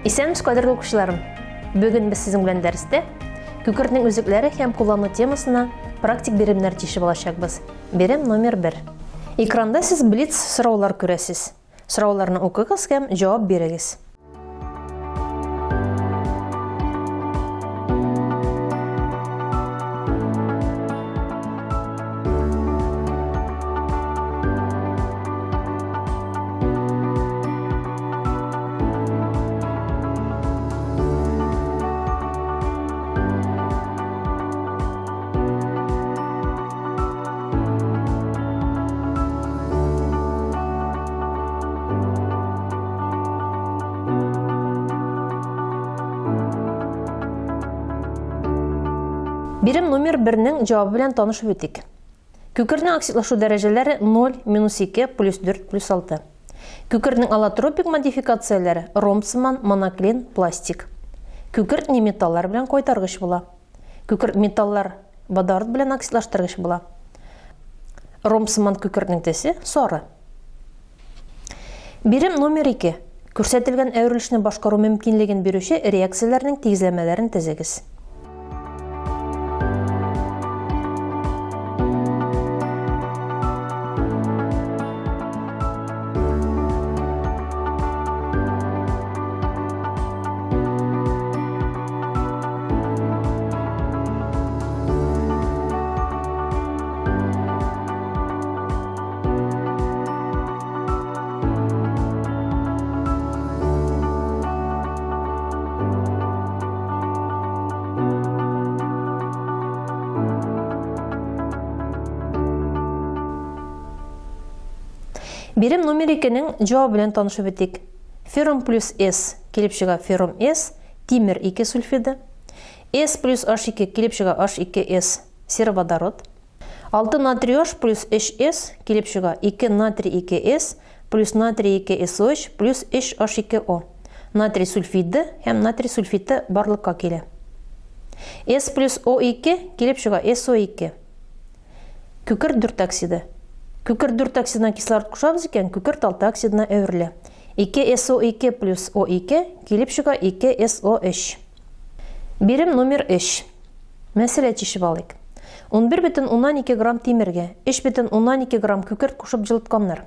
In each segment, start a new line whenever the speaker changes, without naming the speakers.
Исәнмез, кадерле укучыларым. Бүген без сезнең белән дәрестә күкертнең үзекләре һәм куллану темасына практик биремнәр тишеп алачакбыз. Бирем номер 1. Экранда сез блиц сораулар күрәсез. Сорауларны укыгыз һәм җавап бирегез. Бирем номер 1-нең җавабы белән танышып үтик. Күкертнең оксидлашу дәрәҗәләре 0, -2, +4, +6. Күкертнең аллотропик модификацияләре ромбсыман, моноклин, пластик. Күкерт не металлар белән кайтаргыч була. Күкерт металлар водород белән оксидлаштыргыч була. Ромбсыман күкертнең төсе сары. Бирем номер 2. Күрсәтелгән әверелешне башкару мөмкинлеген бирүче реакцияләрнең тигезләмәләрен төзегез. Бирем номер 2-нең җавабы белән танышып үтик. Феррум плюс S килеп чыга феррум S, тимер 2 сульфиды. S плюс H2 килеп чыга H2S, сероводород. 6 натрий H плюс HS килеп чыга 2 натрий 2S плюс натрий 2SOH плюс HH2O. Натрий сульфиды һәм натрий сульфиты барлыкка килә. S плюс O2 килеп чыга SO2. Күкерт 4 оксиды. Күкерт 4 оксидына кислород кушабыз икән, күкерт 6 оксидына әверелә. 2SO2 плюс O2 килеп чыга 2SO3. Бирем номер 3. Мәсьәлә тишеп алыйк. 11,2 грамм тимергә 3,2 грамм күкерт кушып җылытканнар.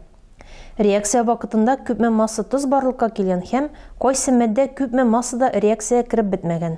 Реакция вакытында күпме масса тоз барлыкка килгән һәм кайсы матдә күпме массада реакция кирип бетмәгән.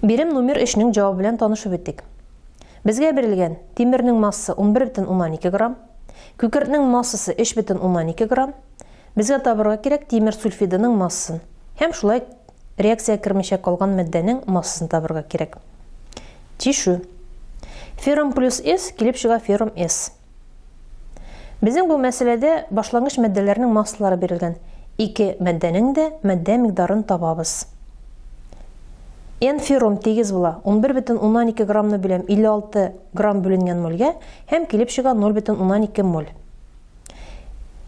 Бирем номер 3-нең җавабы белән танышып үтик. Безгә бирелгән тимернең массасы 11,2 грамм, күкертнең массасы 3,2 грамм. Безгә табырга кирәк тимер сульфидының массасын һәм шулай реакция кирмичә калган матдәнең массасын табырга кирәк. Тишу. Феррум плюс S килеп чыга феррум S. Безнең бу мәсьәләдә башлангыч матдәләрнең массалары бирелгән. Ике матдәнең дә матдә микъдарын табабыз. N феррум тигез була 11,2 граммны белән 56 грамм бүленгән мольгә һәм килеп чыга 0,2 моль.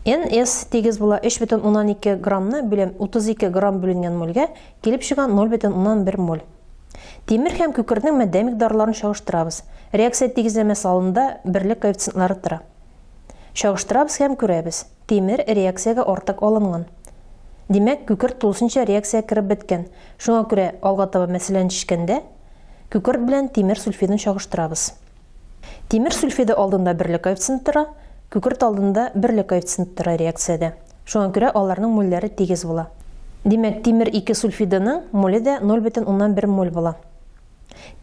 NS тигез була 3,2 граммны белән 32 грамм бүленгән мольгә килеп чыга 0,1 моль. Тимер һәм күкертнең матдә микъдарларын чагыштырабыз. Реакция тигезләмәсе алында берлек коэффициентлары тора. Чагыштырабыз һәм күрәбез. Тимер реакциягә артык алынган. Димәк, күкерт тулысынча реакция кирип беткән. Шуңа күрә алга таба мәсьәләне төшкәндә күкерт белән тимер сульфидын чагыштырабыз. Тимер сульфиды алдында берлек коэффициент тора, күкерт алдында берлек коэффициент тора реакциядә. Шуңа күрә аларның мольләре тигез була. Димәк, тимер 2 сульфидының моле дә 0,1 моль була.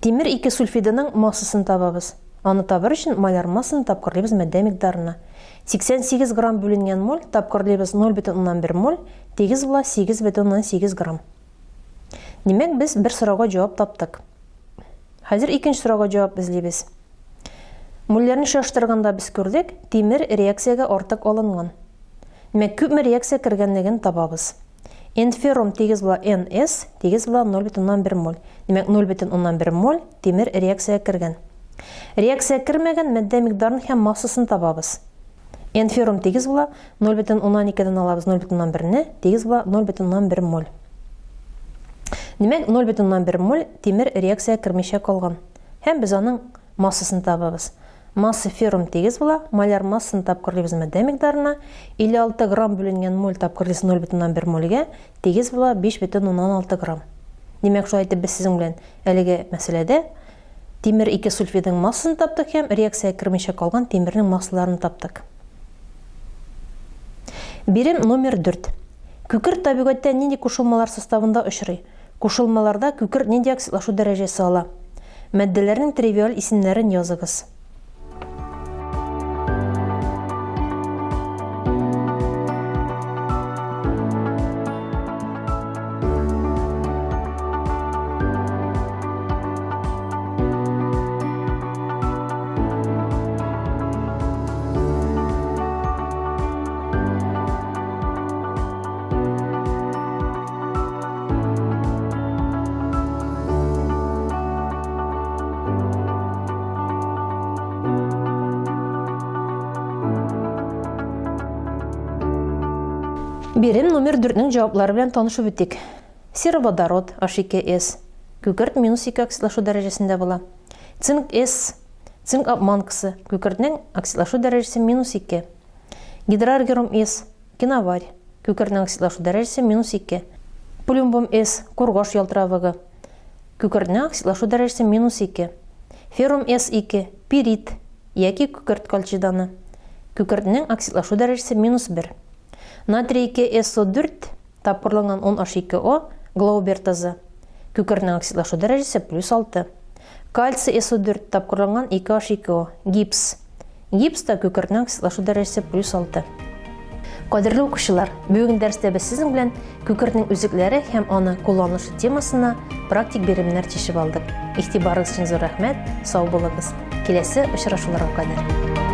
Тимер 2 сульфидының массасын табабыз. Аны табыр өчен моляр массаны тапкырлыйбыз матдә микъдарына. 88 грамм бүленгән моль тапкырлыйбыз 0,1 моль, тигез була 8,8 грамм. Димәк, без бер сорауга җавап таптык. Хәзер икенче сорауга җавап эзлибез. Мөлләрне шаштырганда без күрдек, тимер реакциягә артык алынган. Демәк, күпме реакция кергәнлеген табабыз. Феррум тигез була NS тигез була 0,1 моль. Демәк, 0,1 моль тимер реакциягә кергән. Реакция кермәгән матдә микъдарын һәм массасын табабыз. Феррум тигез була 0,12-дән алабыз 0,1-не, тигез була 0,1 моль. Демәк, 0,1 моль тимер реакциягә кермичә калган. Һәм без аның массасын табабыз. Масса феррум тигез була, моляр массын тапкырлыйбыз матдә микъдарына, 56 грамм бүленгән моль тапкырлыйбыз 0,1 мольгә, тигез була 5,16 грамм. Демәк, шулай итеп без сезнең белән әлеге мәсьәләдә тимер 2 сульфидның массын таптык һәм реакциягә кермичә калган тимернең массаларын таптык. Бирем номер 4. Күкерт табигатьтә нинди кушылмалар составында очрый? Кушылмаларда күкерт нинди оксидлашу дәрәҗәсе ала? Матдәләрнең тривиаль исемнәрен языгыз. Бирем номер 4-нең җаваплары белән танышып үтик. Сероводород H2S. Күкерт -2 оксидлашу дәрәҗәсендә була. Цинк S. Цинк обманкасы. Күкертнең оксидлашу дәрәҗәсе -2. Гидраргерум S. Киноварь. Күкертнең оксидлашу дәрәҗәсе -2. Плюмбум S. Кургаш ялтыравыгы. Күкертнең оксидлашу дәрәҗәсе -2. Феррум S2. Пирит яки күкерт кальциданы. Күкертнең оксидлашу дәрәҗәсе -1. Натрий 2SO4 тапкырланган 10H2O Глаубер-тазы. Күкертнең оксидлашу дәрәҗәсе +6. Кальций SO4 тапкырланган 2H2O гипс. Гипста күкертнең оксидлашу дәрәҗәсе +6. Кадерле укучылар, бүген дәрестә без сезнең белән күкертнең үзәкләре һәм аны кулланышы темасына практик биремнәр чишеп алдык. Игътибарыгыз өчен зур рәхмәт, сау булыгыз. Киләсе очрашуларга кадәр.